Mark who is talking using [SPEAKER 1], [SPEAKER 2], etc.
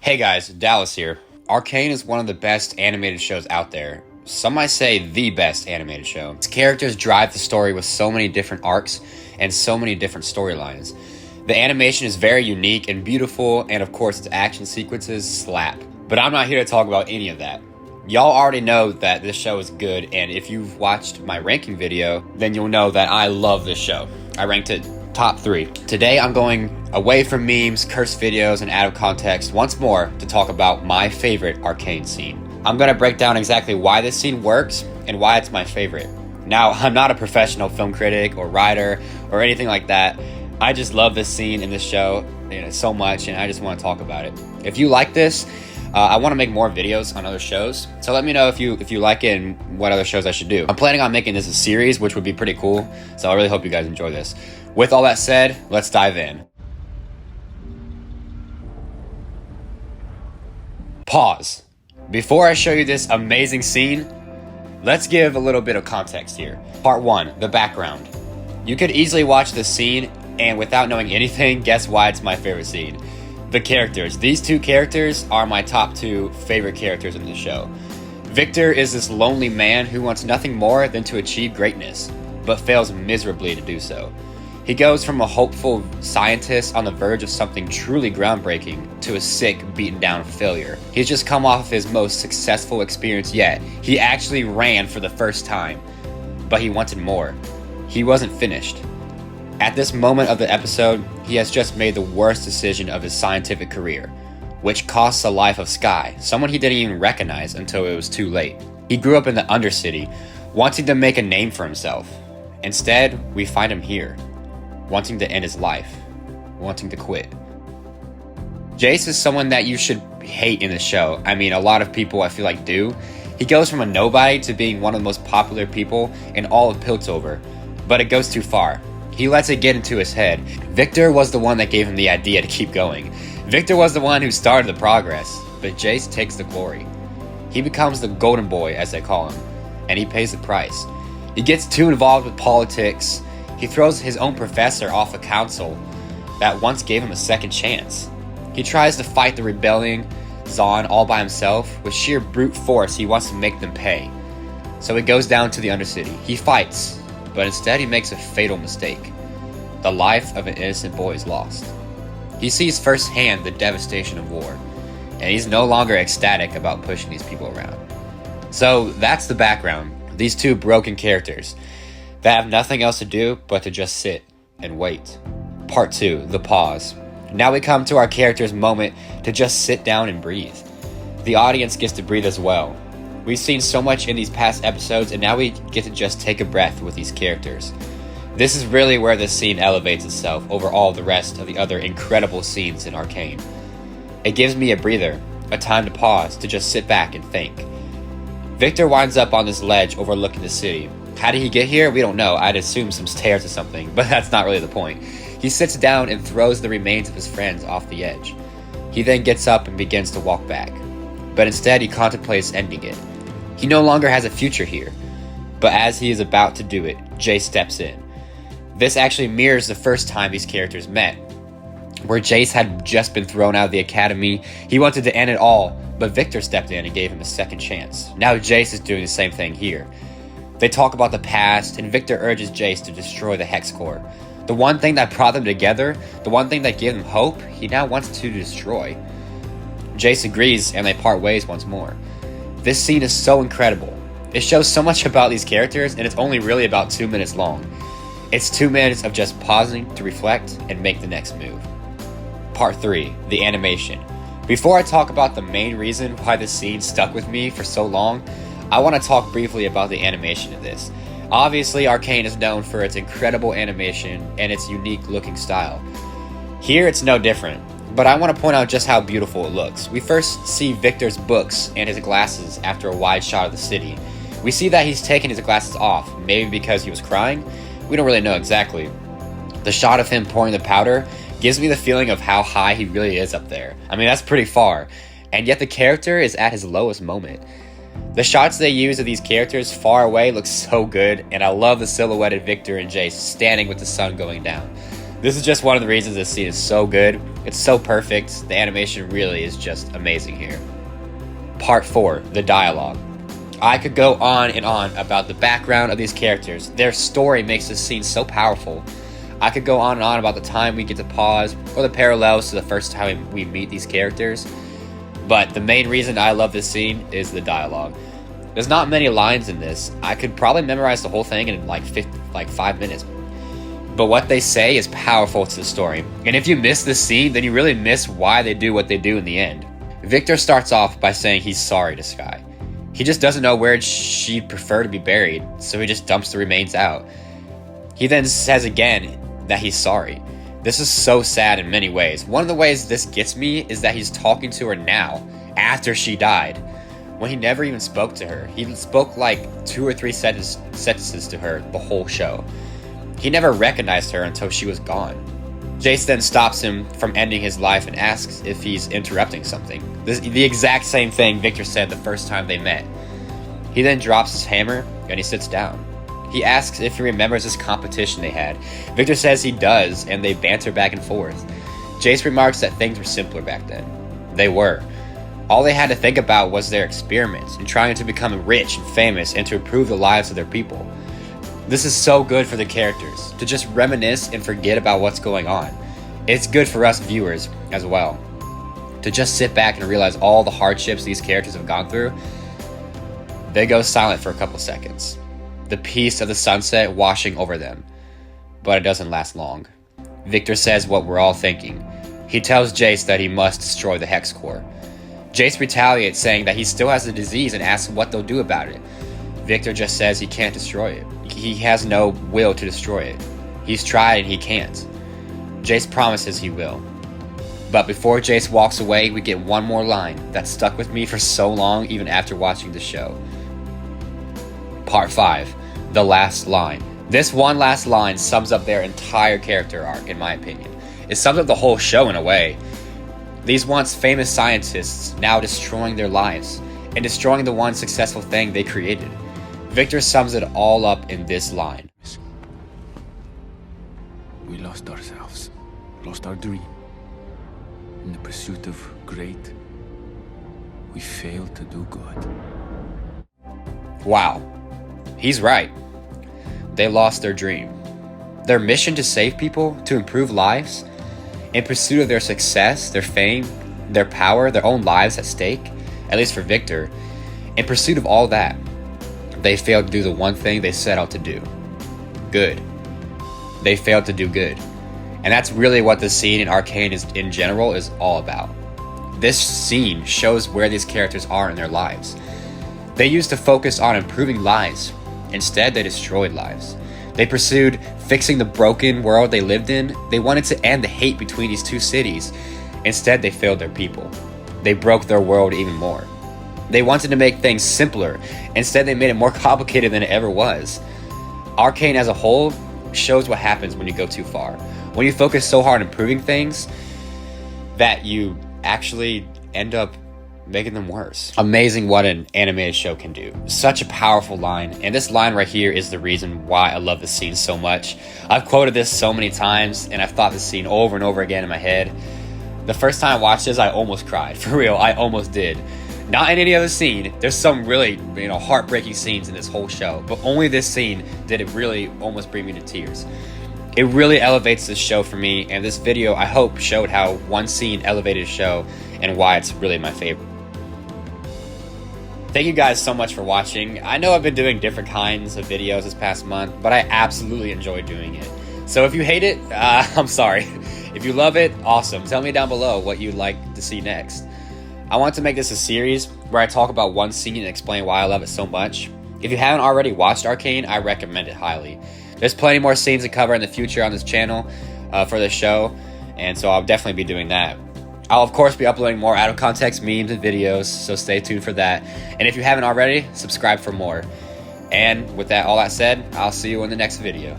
[SPEAKER 1] Hey guys, Dallas here. Arcane is one of the best animated shows out there. Some might say the best animated show. Its characters drive the story with so many different arcs and so many different storylines. The animation is very unique and beautiful, and of course its action sequences slap. But I'm not here to talk about any of that. Y'all already know that this show is good, and if you've watched my ranking video, then you'll know that I love this show. I ranked it top 3. Today I'm going away from memes, cursed videos, and out of context once more to talk about my favorite Arcane scene. I'm going to break down exactly why this scene works and why it's my favorite. Now, I'm not a professional film critic or writer or anything like that. I just love this scene in this show so much, and I just want to talk about it. If you like this, I want to make more videos on other shows, so let me know if you like it and what other shows I should do. I'm planning on making this a series, which would be pretty cool, so I really hope you guys enjoy this. With all that said, let's dive in. Pause. Before I show you this amazing scene, let's give a little bit of context here. Part 1, the background. You could easily watch this scene and without knowing anything, guess why it's my favorite scene. The characters. These two characters are my top 2 favorite characters in the show. Victor is this lonely man who wants nothing more than to achieve greatness, but fails miserably to do so. He goes from a hopeful scientist on the verge of something truly groundbreaking to a sick, beaten down failure. He's just come off of his most successful experience yet. He actually ran for the first time, but he wanted more. He wasn't finished. At this moment of the episode, he has just made the worst decision of his scientific career, which costs the life of Sky, someone he didn't even recognize until it was too late. He grew up in the Undercity, wanting to make a name for himself. Instead, we find him here, wanting to end his life, wanting to quit. Jace is someone that you should hate in the show. I mean, a lot of people I feel like do. He goes from a nobody to being one of the most popular people in all of Piltover, but it goes too far. He lets it get into his head. Victor was the one that gave him the idea to keep going. Victor was the one who started the progress, but Jace takes the glory. He becomes the golden boy, as they call him, and he pays the price. He gets too involved with politics. He throws his own professor off a council that once gave him a second chance. He tries to fight the rebelling Zon all by himself. With sheer brute force, he wants to make them pay. So he goes down to the Undercity. He fights, but instead he makes a fatal mistake. The life of an innocent boy is lost. He sees firsthand the devastation of war, and he's no longer ecstatic about pushing these people around. So that's the background. These two broken characters that have nothing else to do but to just sit and wait. Part 2, the pause. Now we come to our character's moment to just sit down and breathe. The audience gets to breathe as well. We've seen so much in these past episodes, and now we get to just take a breath with these characters. This is really where this scene elevates itself over all the rest of the other incredible scenes in Arcane. It gives me a breather, a time to pause, to just sit back and think. Victor winds up on this ledge overlooking the city. How did he get here? We don't know. I'd assume some stairs or something, but that's not really the point. He sits down and throws the remains of his friends off the edge. He then gets up and begins to walk back, but instead he contemplates ending it. He no longer has a future here, but as he is about to do it, Jace steps in. This actually mirrors the first time these characters met, where Jace had just been thrown out of the academy. He wanted to end it all, but Victor stepped in and gave him a second chance. Now Jace is doing the same thing here. They talk about the past, and Victor urges Jace to destroy the Hex Core. The one thing that brought them together, the one thing that gave them hope, he now wants to destroy. Jace agrees, and they part ways once more. This scene is so incredible. It shows so much about these characters, and it's only really about 2 minutes long. It's 2 minutes of just pausing to reflect and make the next move. Part 3, the animation. Before I talk about the main reason why this scene stuck with me for so long, I want to talk briefly about the animation of this. Obviously, Arcane is known for its incredible animation and its unique looking style. Here, it's no different, but I want to point out just how beautiful it looks. We first see Victor's books and his glasses after a wide shot of the city. We see that he's taken his glasses off, maybe because he was crying. We don't really know exactly. The shot of him pouring the powder gives me the feeling of how high he really is up there. I mean, that's pretty far, and yet the character is at his lowest moment. The shots they use of these characters far away look so good, and I love the silhouetted Victor and Jace standing with the sun going down. This is just one of the reasons this scene is so good. It's so perfect. The animation really is just amazing here. Part 4, the dialogue. I could go on and on about the background of these characters. Their story makes this scene so powerful. I could go on and on about the time we get to pause or the parallels to the first time we meet these characters. But the main reason I love this scene is the dialogue. There's not many lines in this. I could probably memorize the whole thing in like 5 minutes. But what they say is powerful to the story. And if you miss this scene, then you really miss why they do what they do in the end. Victor starts off by saying he's sorry to Sky. He just doesn't know where she'd prefer to be buried, so he just dumps the remains out. He then says again that he's sorry. This is so sad in many ways. One of the ways this gets me is that he's talking to her now, after she died, when he never even spoke to her. He spoke like 2 or 3 sentences to her the whole show. He never recognized her until she was gone. Jace then stops him from ending his life and asks if he's interrupting something. This is the exact same thing Victor said the first time they met. He then drops his hammer and he sits down. He asks if he remembers this competition they had. Victor says he does, and they banter back and forth. Jace remarks that things were simpler back then. They were. All they had to think about was their experiments and trying to become rich and famous and to improve the lives of their people. This is so good for the characters, to just reminisce and forget about what's going on. It's good for us viewers as well, to just sit back and realize all the hardships these characters have gone through. They go silent for a couple seconds. The peace of the sunset washing over them. But it doesn't last long. Victor says what we're all thinking. He tells Jace that he must destroy the Hex Core. Jace retaliates, saying that he still has the disease and asks what they'll do about it. Victor just says he can't destroy it. He has no will to destroy it. He's tried and he can't. Jace promises he will. But before Jace walks away, we get one more line that stuck with me for so long even after watching the show. Part 5, the last line. This one last line sums up their entire character arc, in my opinion. It sums up the whole show in a way. These once famous scientists now destroying their lives and destroying the one successful thing they created. Victor sums it all up in this line.
[SPEAKER 2] We lost ourselves, lost our dream. In the pursuit of great, we failed to do good.
[SPEAKER 1] Wow, he's right. They lost their dream. Their mission to save people, to improve lives, in pursuit of their success, their fame, their power, their own lives at stake, at least for Victor, in pursuit of all that, they failed to do the one thing they set out to do. Good. They failed to do good. And that's really what the scene in Arcane in general is all about. This scene shows where these characters are in their lives. They used to focus on improving lives. Instead, they destroyed lives. They pursued fixing the broken world they lived in. They wanted to end the hate between these two cities. Instead, they failed their people. They broke their world even more. They wanted to make things simpler. Instead, they made it more complicated than it ever was. Arcane as a whole shows what happens when you go too far. When you focus so hard on improving things that you actually end up making them worse. Amazing what an animated show can do. Such a powerful line. And this line right here is the reason why I love this scene so much. I've quoted this so many times and I've thought this scene over and over again in my head. The first time I watched this, I almost cried. For real, I almost did. Not in any other scene. There's some really, heartbreaking scenes in this whole show, but only this scene did it really almost bring me to tears. It really elevates this show for me, and this video, I hope, showed how one scene elevated a show and why it's really my favorite. Thank you guys so much for watching. I know I've been doing different kinds of videos this past month, but I absolutely enjoy doing it. So if you hate it, I'm sorry. If you love it, awesome. Tell me down below what you'd like to see next. I want to make this a series where I talk about one scene and explain why I love it so much. If you haven't already watched Arcane, I recommend it highly. There's plenty more scenes to cover in the future on this channel for this show, and so I'll definitely be doing that. I'll of course be uploading more out of context memes and videos, so stay tuned for that. And if you haven't already, subscribe for more. And with that, all that said, I'll see you in the next video.